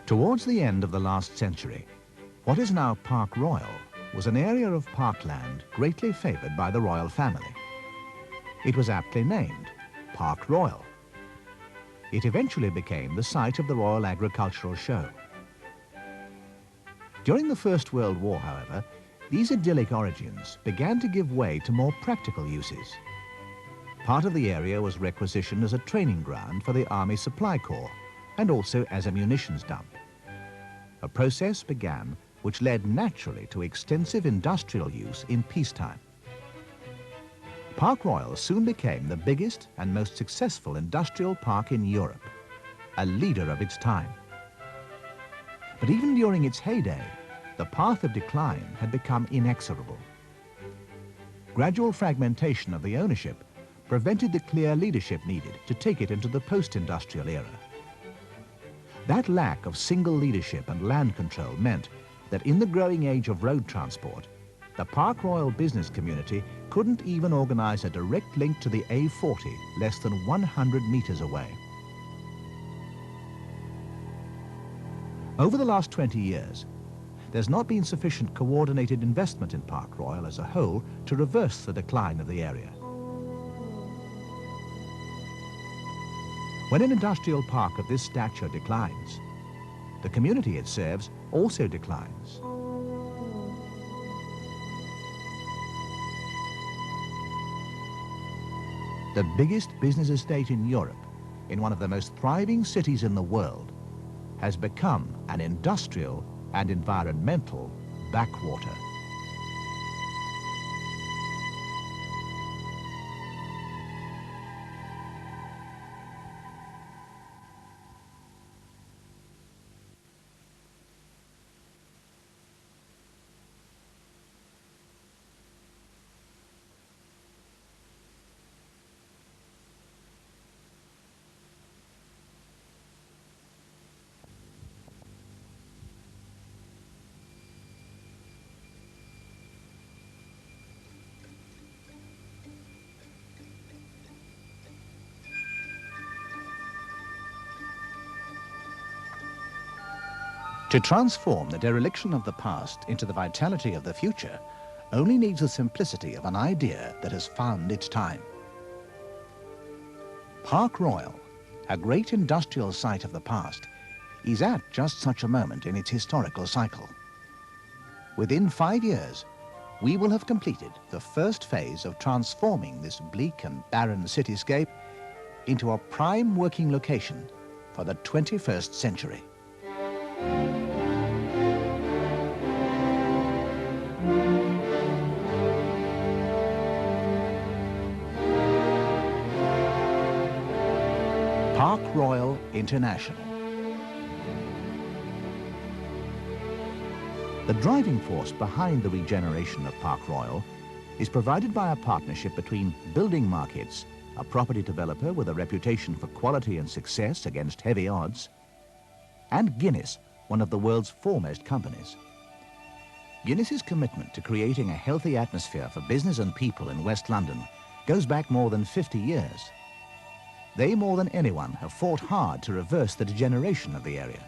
Towards the end of the last century, what is now Park Royal was an area of parkland greatly favoured by the royal family. It was aptly named Park Royal. It eventually became the site of the Royal Agricultural Show. During the First World War, however, these idyllic origins began to give way to more practical uses. Part of the area was requisitioned as a training ground for the Army Supply Corps and also as a munitions dump. A process began which led naturally to extensive industrial use in peacetime. Park Royal soon became the biggest and most successful industrial park in Europe, a leader of its time. But even during its heyday, the path of decline had become inexorable. Gradual fragmentation of the ownership prevented the clear leadership needed to take it into the post-industrial era. That lack of single leadership and land control meant that in the growing age of road transport, the Park Royal business community couldn't even organize a direct link to the A40 less than 100 meters away. Over the last 20 years, there's not been sufficient coordinated investment in Park Royal as a whole to reverse the decline of the area. When an industrial park of this stature declines, the community it serves also declines. The biggest business estate in Europe, in one of the most thriving cities in the world, has become an industrial and environmental backwater. To transform the dereliction of the past into the vitality of the future only needs the simplicity of an idea that has found its time. Park Royal, a great industrial site of the past, is at just such a moment in its historical cycle. Within 5 years, we will have completed the first phase of transforming this bleak and barren cityscape into a prime working location for the 21st century. Park Royal International. The driving force behind the regeneration of Park Royal is provided by a partnership between Building Markets, a property developer with a reputation for quality and success against heavy odds, and Guinness, one of the world's foremost companies. Guinness's commitment to creating a healthy atmosphere for business and people in West London goes back more than 50 years. They, more than anyone, have fought hard to reverse the degeneration of the area.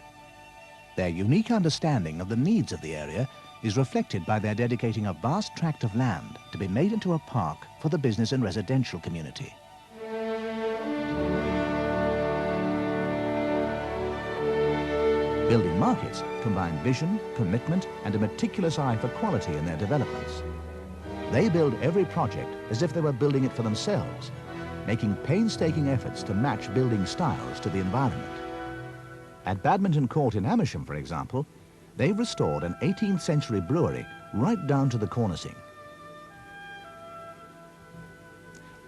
Their unique understanding of the needs of the area is reflected by their dedicating a vast tract of land to be made into a park for the business and residential community. Building Markets combine vision, commitment, and a meticulous eye for quality in their developments. They build every project as if they were building it for themselves, making painstaking efforts to match building styles to the environment. At Badminton Court in Amersham, for example, they've restored an 18th century brewery right down to the cornicing.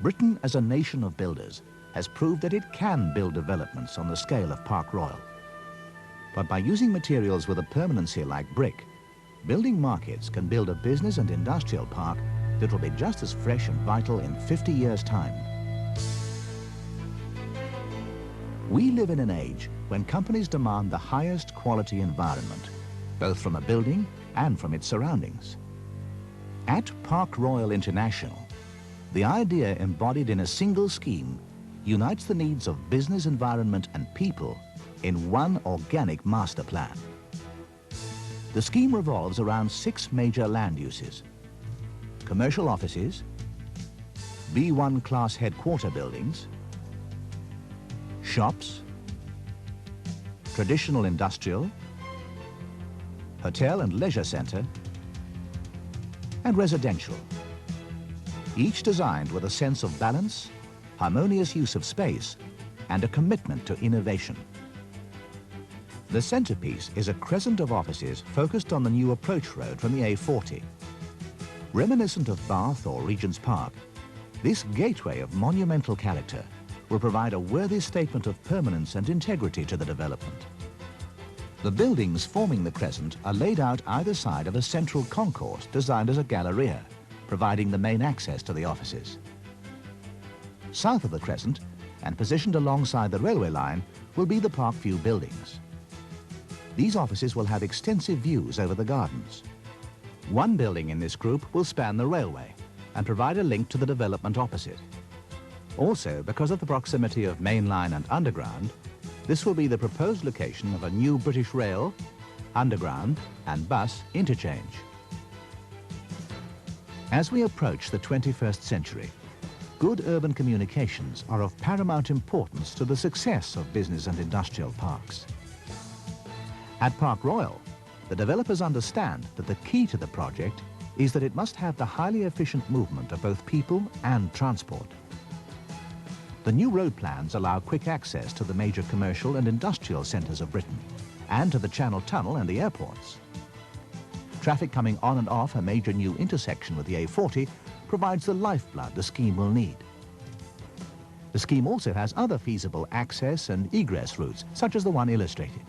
Britain, as a nation of builders, has proved that it can build developments on the scale of Park Royal. But by using materials with a permanency like brick, Building Markets can build a business and industrial park that will be just as fresh and vital in 50 years' time. We live in an age when companies demand the highest quality environment, both from a building and from its surroundings. At Park Royal International, the idea embodied in a single scheme unites the needs of business, environment, and people in one organic master plan. The scheme revolves around 6 major land uses: commercial offices, B1 class headquarter buildings, shops, traditional industrial, hotel and leisure centre, and residential, each designed with a sense of balance, harmonious use of space, and a commitment to innovation. The centrepiece is a crescent of offices focused on the new approach road from the A40. Reminiscent of Bath or Regent's Park, this gateway of monumental character will provide a worthy statement of permanence and integrity to the development. The buildings forming the crescent are laid out either side of a central concourse designed as a galleria, providing the main access to the offices. South of the crescent, and positioned alongside the railway line, will be the Parkview buildings. These offices will have extensive views over the gardens. One building in this group will span the railway and provide a link to the development opposite. Also, because of the proximity of main line and underground, this will be the proposed location of a new British Rail, underground and bus interchange. As we approach the 21st century, good urban communications are of paramount importance to the success of business and industrial parks. At Park Royal, the developers understand that the key to the project is that it must have the highly efficient movement of both people and transport. The new road plans allow quick access to the major commercial and industrial centres of Britain and to the Channel Tunnel and the airports. Traffic coming on and off a major new intersection with the A40 provides the lifeblood the scheme will need. The scheme also has other feasible access and egress routes, such as the one illustrated.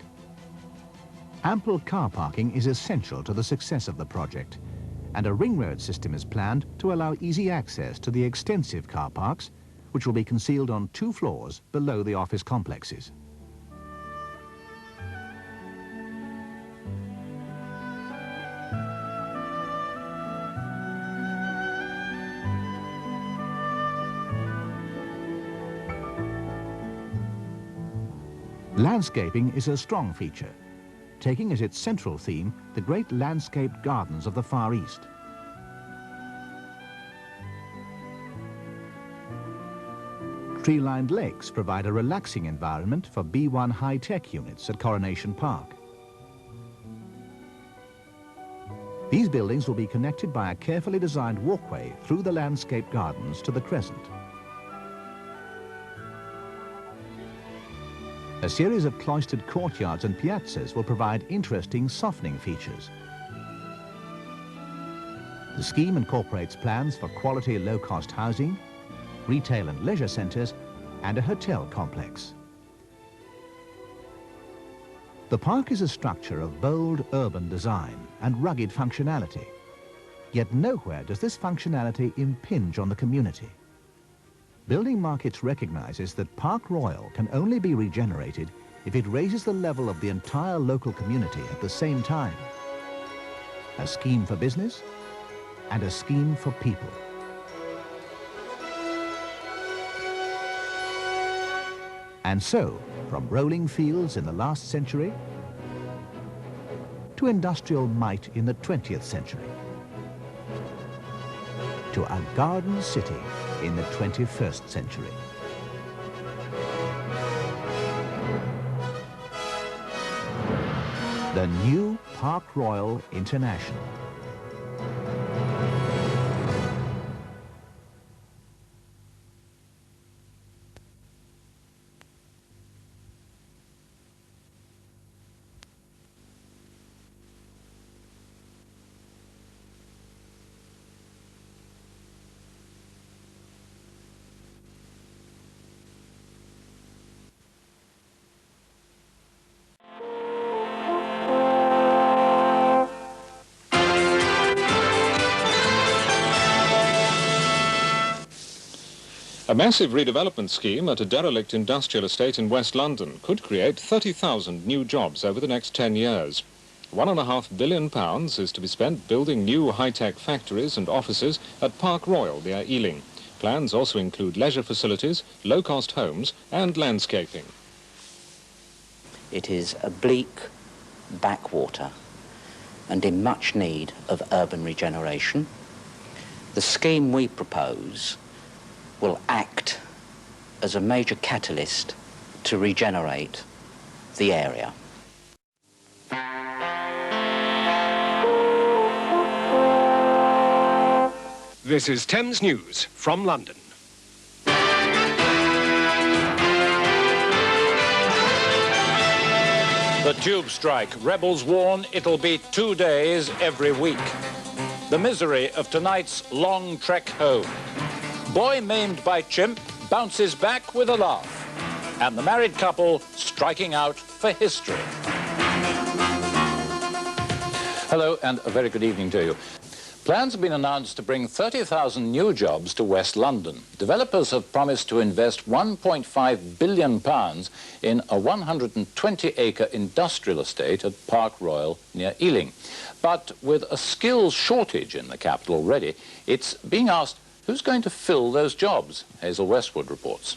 Ample car parking is essential to the success of the project, and a ring road system is planned to allow easy access to the extensive car parks, which will be concealed on 2 floors below the office complexes. Landscaping is a strong feature, taking as its central theme the great landscaped gardens of the Far East. Tree-lined lakes provide a relaxing environment for B1 high-tech units at Coronation Park. These buildings will be connected by a carefully designed walkway through the landscaped gardens to the crescent. A series of cloistered courtyards and piazzas will provide interesting softening features. The scheme incorporates plans for quality low-cost housing, retail and leisure centres, and a hotel complex. The park is a structure of bold urban design and rugged functionality, yet nowhere does this functionality impinge on the community. Building Markets recognises that Park Royal can only be regenerated if it raises the level of the entire local community at the same time. A scheme for business and a scheme for people. And so, from rolling fields in the last century to industrial might in the 20th century, to a garden city in the 21st century. The new Park Royal International. A massive redevelopment scheme at a derelict industrial estate in West London could create 30,000 new jobs over the next 10 years. £1.5 billion is to be spent building new high-tech factories and offices at Park Royal near Ealing. Plans also include leisure facilities, low-cost homes and landscaping. It is a bleak backwater and in much need of urban regeneration. The scheme we propose will act as a major catalyst to regenerate the area. This is Thames News from London. The tube strike. Rebels warn it'll be 2 days every week. The misery of tonight's long trek home. Boy maimed by chimp bounces back with a laugh. And the married couple striking out for history. Hello and a very good evening to you. Plans have been announced to bring 30,000 new jobs to West London. Developers have promised to invest £1.5 billion in a 120-acre industrial estate at Park Royal near Ealing. But with a skills shortage in the capital already, it's being asked who's going to fill those jobs. Hazel Westwood reports.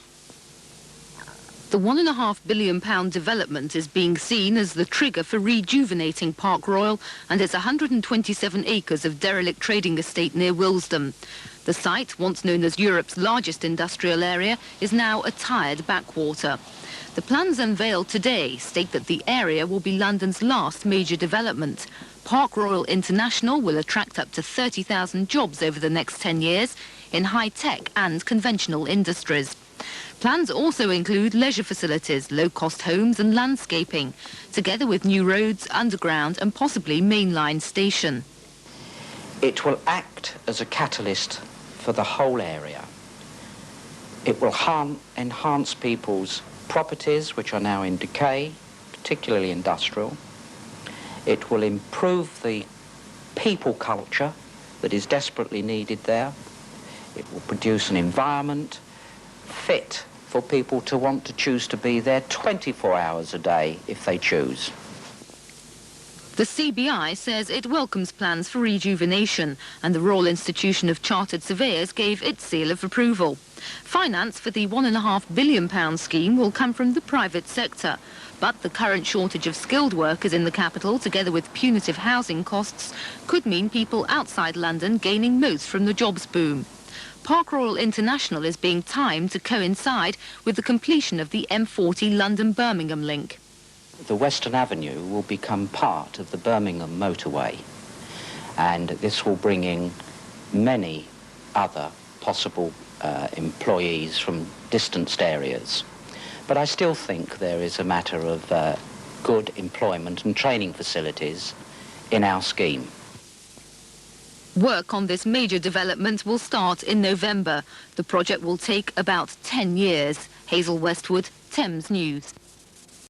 The £1.5 billion development is being seen as the trigger for rejuvenating Park Royal and its 127 acres of derelict trading estate near Willesden. The site, once known as Europe's largest industrial area, is now a tired backwater. The plans unveiled today state that the area will be London's last major development. Park Royal International will attract up to 30,000 jobs over the next 10 years in high-tech and conventional industries. Plans also include leisure facilities, low-cost homes and landscaping, together with new roads, underground and possibly mainline station. It will act as a catalyst for the whole area. It will enhance people's properties, which are now in decay, particularly industrial. It will improve the people culture that is desperately needed there. It will produce an environment fit for people to want to choose to be there 24 hours a day if they choose. The CBI says it welcomes plans for rejuvenation, and the Royal Institution of Chartered Surveyors gave its seal of approval. Finance for the £1.5 billion scheme will come from the private sector, but the current shortage of skilled workers in the capital, together with punitive housing costs, could mean people outside London gaining most from the jobs boom. Park Royal International is being timed to coincide with the completion of the M40 London-Birmingham link. The Western Avenue will become part of the Birmingham motorway, and this will bring in many other possible employees from distanced areas. But I still think there is a matter of good employment and training facilities in our scheme. Work on this major development will start in November. The project will take about 10 years. Hazel Westwood, Thames News.